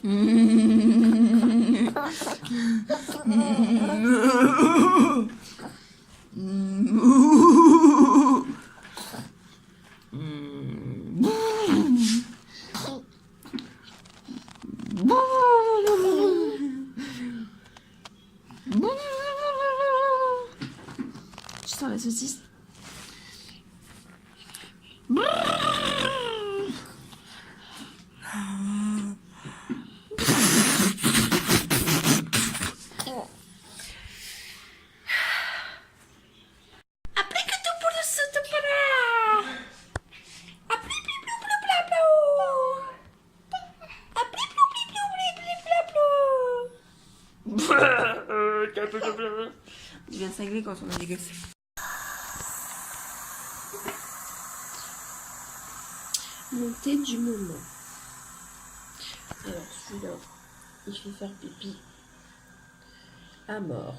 Tu sens la saucisse? Il vient cingler quand on a des gosses. Mon thé du moment. Alors celui-là, il fait faire pipi à mort.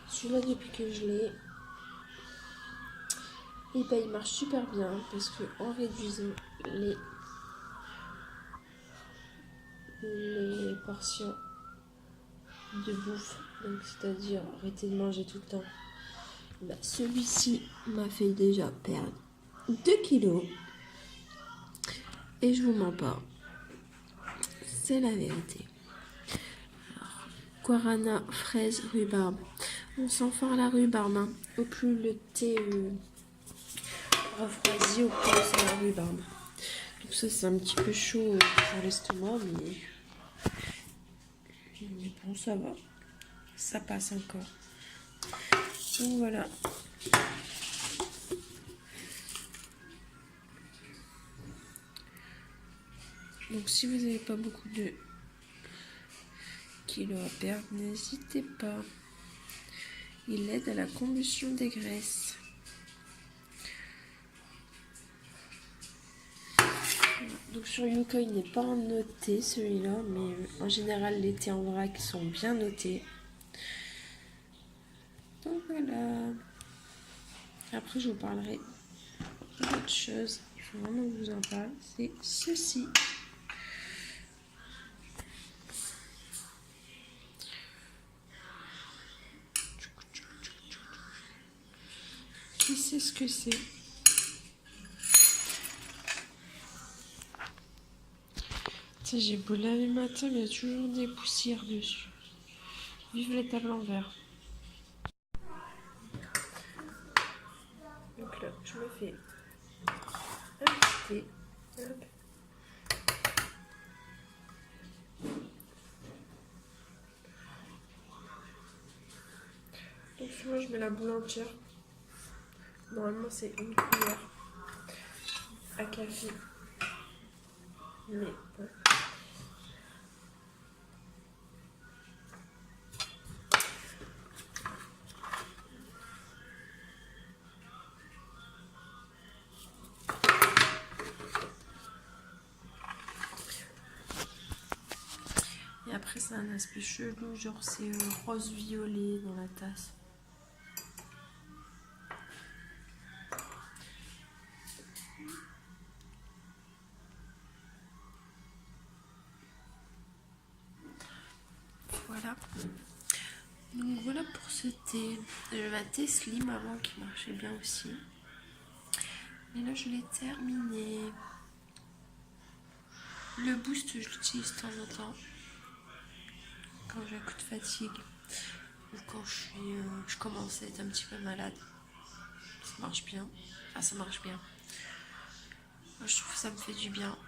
Celui-là, depuis que je l'ai, et ben, il marche super bien parce que en réduisant les portions de bouffe, donc c'est-à-dire arrêter de manger tout le temps, bah, celui-ci m'a fait déjà perdre 2 kilos et je vous mens pas, c'est la vérité. Alors, guarana, fraise, rhubarbe, on sent fort la rhubarbe, hein. Au plus le thé refroidit, au plus c'est la rhubarbe. Donc ça c'est un petit peu chaud pour l'estomac, mais bon, ça va, ça passe encore. Donc voilà. Donc si vous n'avez pas beaucoup de kilos à perdre, n'hésitez pas. Il aide à la combustion des graisses. Donc sur Yuka, il n'est pas noté celui-là, mais en général les thés en vrac sont bien notés. Donc voilà. Après je vous parlerai d'autre chose. Il faut vraiment que je vous en parle. C'est ceci. Qui sait ce que c'est? J'ai beau laver le matin, mais il y a toujours des poussières dessus. Vive les tables en verre. Donc là, je me fais un petit thé. Hop. Donc souvent, je mets la boule entière. Normalement, c'est une cuillère à café. Mais bon. Et après, ça a un aspect chelou, genre c'est rose-violet dans la tasse. Voilà. Donc voilà pour ce thé. J'avais un thé slim avant qui marchait bien aussi. Et là, je l'ai terminé. Le boost, je l'utilise de temps en temps. Quand j'ai un coup de fatigue. Ou quand je commence à être un petit peu malade. Ça marche bien. Ah, ça marche bien. Moi, je trouve que ça me fait du bien.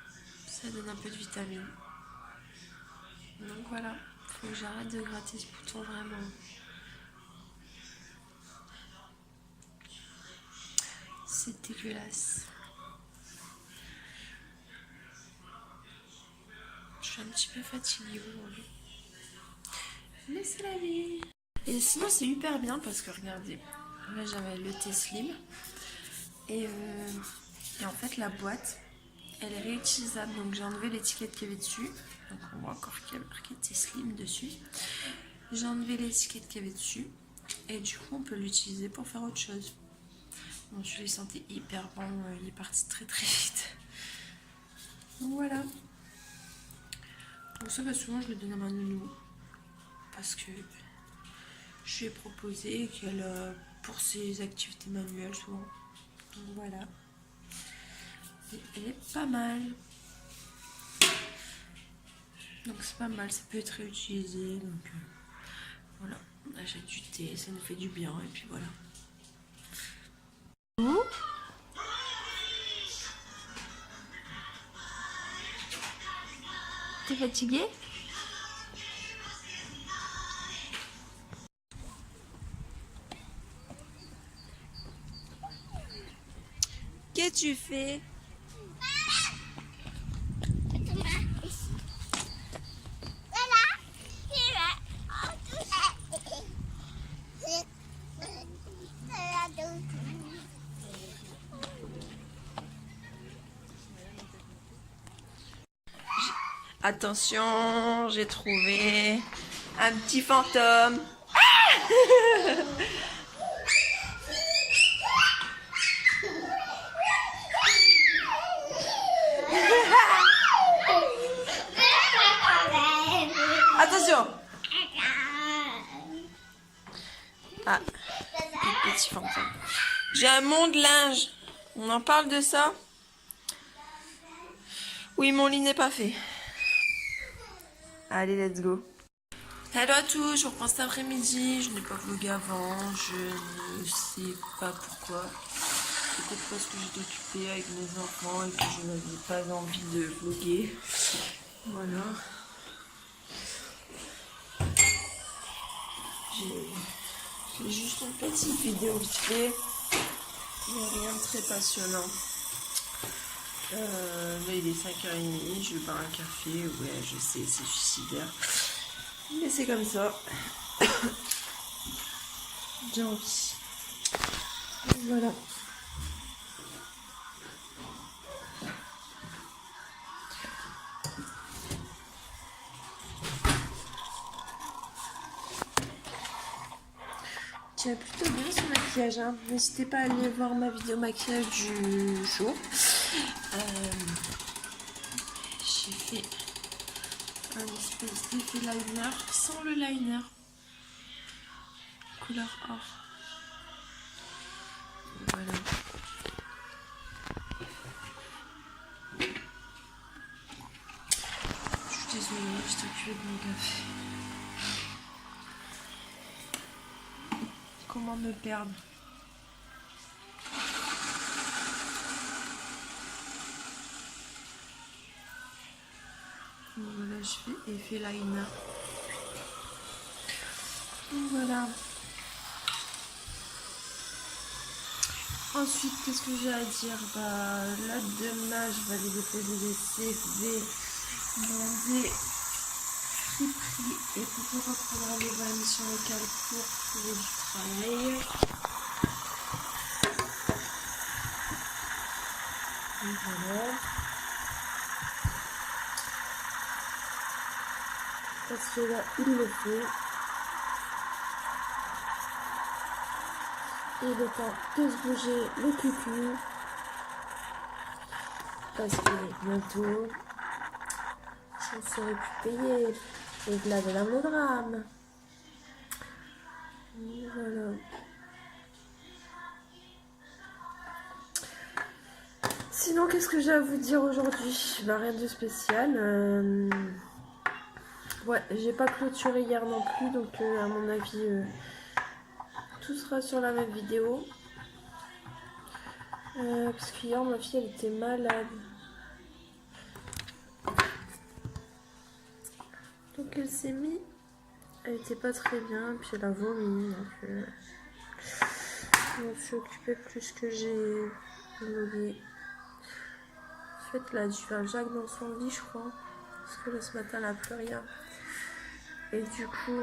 Ça donne un peu de vitamine. Donc voilà. Faut que j'arrête de gratter ce bouton vraiment. C'est dégueulasse. Je suis un petit peu fatiguée aujourd'hui. Mais c'est la vie. Et sinon c'est hyper bien parce que regardez, là j'avais le thé slim. Et en fait la boîte, elle est réutilisable. Donc j'ai enlevé l'étiquette qu'il y avait dessus. Donc on voit encore qu'il y avait marqué thé slim dessus. J'ai enlevé l'étiquette qu'il y avait dessus. Et du coup on peut l'utiliser pour faire autre chose. Bon, je l'ai senti hyper bon, il est parti très très vite. Donc voilà. Pour ça, souvent je le donne à ma nounou. Parce que je lui ai proposé qu'elle pour ses activités manuelles souvent. Donc voilà. Et elle est pas mal. Donc c'est pas mal, ça peut être réutilisé. Donc voilà, on achète du thé, ça nous fait du bien et puis voilà. T'es fatigué? Qu'est-ce que tu fais? Attention, j'ai trouvé un petit fantôme. Attention. Ah, petit fantôme. J'ai un monde-linge. On en parle de ça? Oui, mon lit n'est pas fait. Allez, let's go. Hello à tous, je vous reprends cet après-midi. Je n'ai pas vlogué avant, je ne sais pas pourquoi. Peut-être parce que j'étais occupée avec mes enfants et que je n'avais pas envie de vlogger. Voilà. J'ai juste une petite vidéo vite fait. Il n'y a rien de très passionnant. Là il est 5h30, je vais boire un café. Ouais, je sais, c'est suicidaire. Mais c'est comme ça. J'ai envie. Voilà. Tu as plutôt bien ce maquillage, hein. N'hésitez pas à aller voir ma vidéo maquillage du jour. J'ai fait un espèce d'effet liner sans le liner. Couleur or. Voilà. Je suis désolée, j'étais occupée de mon café. Comment me perdre? Voilà, je fais effet liner. Voilà. Ensuite, qu'est-ce que j'ai à dire? Bah, là, demain, je vais aller déposer des CV dans des friperies et pour reprendre les vannes sur lesquelles pour trouver du travail. Et voilà. Parce que là, il le fait. Et le temps de se bouger le cucu. Parce que bientôt, je ne saurais plus payer et de laver la monogramme. Voilà. Sinon, qu'est-ce que j'ai à vous dire aujourd'hui? Bah, rien de spécial. Ouais, j'ai pas clôturé hier non plus, donc à mon avis, tout sera sur la même vidéo. Parce qu'hier, ma fille, elle était malade. Donc elle s'est mise, elle était pas très bien, puis elle a vomi, donc je me suis occupée plus que j'ai vlogué. En fait, elle a dû faire Jacques dans son lit, je crois, parce que là, ce matin, elle a plus rien. Et du coup,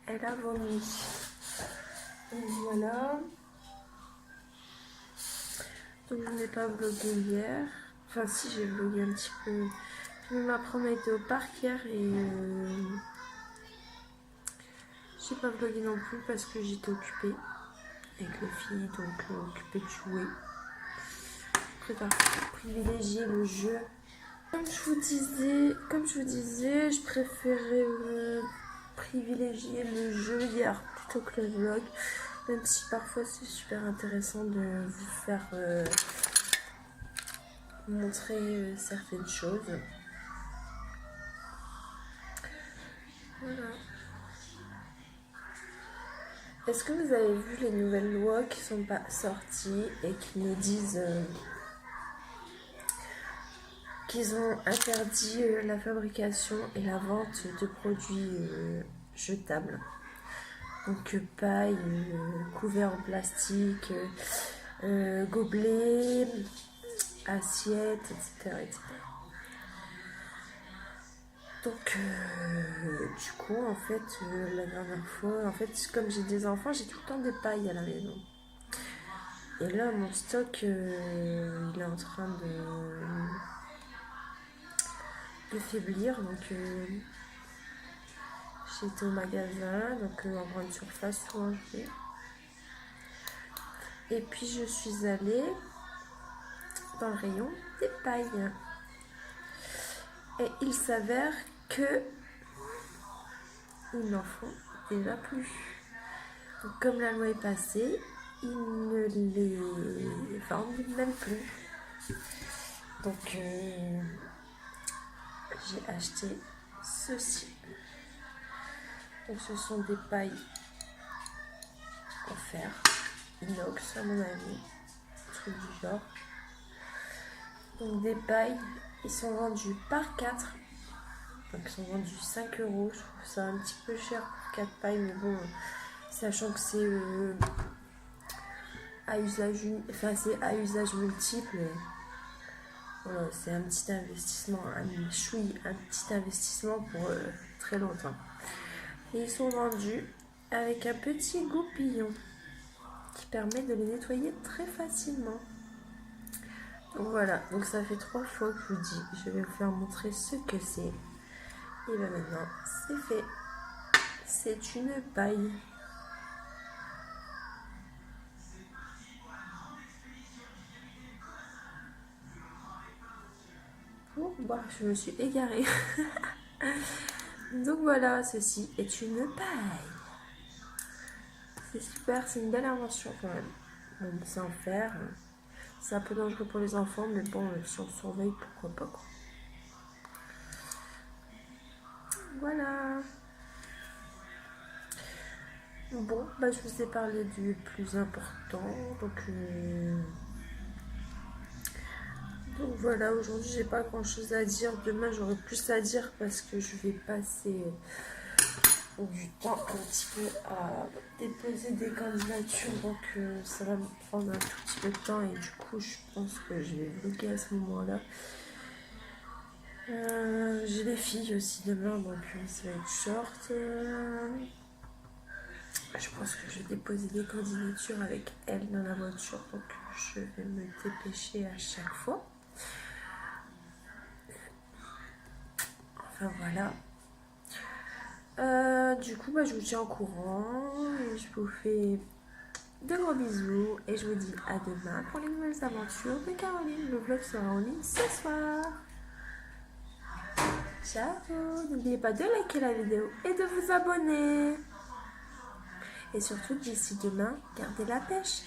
elle a vomi. Et voilà. Donc je n'ai pas vlogué hier. Enfin si, j'ai vlogué un petit peu. Puis ma promo était au parc hier et j'ai pas vlogué non plus parce que j'étais occupée avec les filles, donc occupée de jouer. Je préfère privilégier le jeu Comme je vous disais, je préférais privilégier le jeu hier plutôt que le vlog, même si parfois c'est super intéressant de vous faire montrer certaines choses. Voilà. Est-ce que vous avez vu les nouvelles lois qui sont pas sorties et qui nous disent qu'ils ont interdit la fabrication et la vente de produits jetables? Donc paille, couverts en plastique, gobelets, assiettes, etc. etc. Donc du coup en fait la dernière fois, en fait comme j'ai des enfants, j'ai tout le temps des pailles à la maison. Et là mon stock il est en train de faiblir, donc j'ai été au magasin, donc en grande surface ou en G. Et puis je suis allée dans le rayon des pailles. Et il s'avère que ils n'en font déjà plus. Donc comme la loi est passée, ils ne les vendent même plus. Donc j'ai acheté ceci. Donc ce sont des pailles en fer, inox à mon avis, truc du genre. Donc des pailles, ils sont vendus par 4. Donc ils sont vendus 5 €. Je trouve ça un petit peu cher pour 4 pailles, mais bon, sachant que c'est à usage multiple. Voilà, c'est un petit investissement, un petit investissement pour très longtemps. Et ils sont vendus avec un petit goupillon qui permet de les nettoyer très facilement. Donc voilà, donc ça fait 3 fois que je vous dis, je vais vous faire montrer ce que c'est. Et bien maintenant, c'est fait. C'est une paille. Oh, bah, je me suis égarée. Donc voilà, ceci est une paille. C'est super, c'est une belle invention quand même. Bon, c'est en fer. C'est un peu dangereux pour les enfants, mais bon, si on surveille, pourquoi pas quoi. Voilà. Bon, bah, je vous ai parlé du plus important. Donc voilà, aujourd'hui j'ai pas grand chose à dire. Demain j'aurai plus à dire parce que je vais passer du temps un petit peu à déposer des candidatures. Donc ça va me prendre un tout petit peu de temps et du coup je pense que je vais vlogger à ce moment-là. J'ai les filles aussi demain, donc ça va être short. Je pense que je vais déposer des candidatures avec elles dans la voiture, donc je vais me dépêcher à chaque fois. Enfin voilà. Du coup, bah, je vous tiens au courant. Je vous fais de gros bisous et je vous dis à demain pour les nouvelles aventures de Caroline. Le vlog sera en ligne ce soir. Ciao! N'oubliez pas de liker la vidéo et de vous abonner. Et surtout, d'ici demain, gardez la pêche.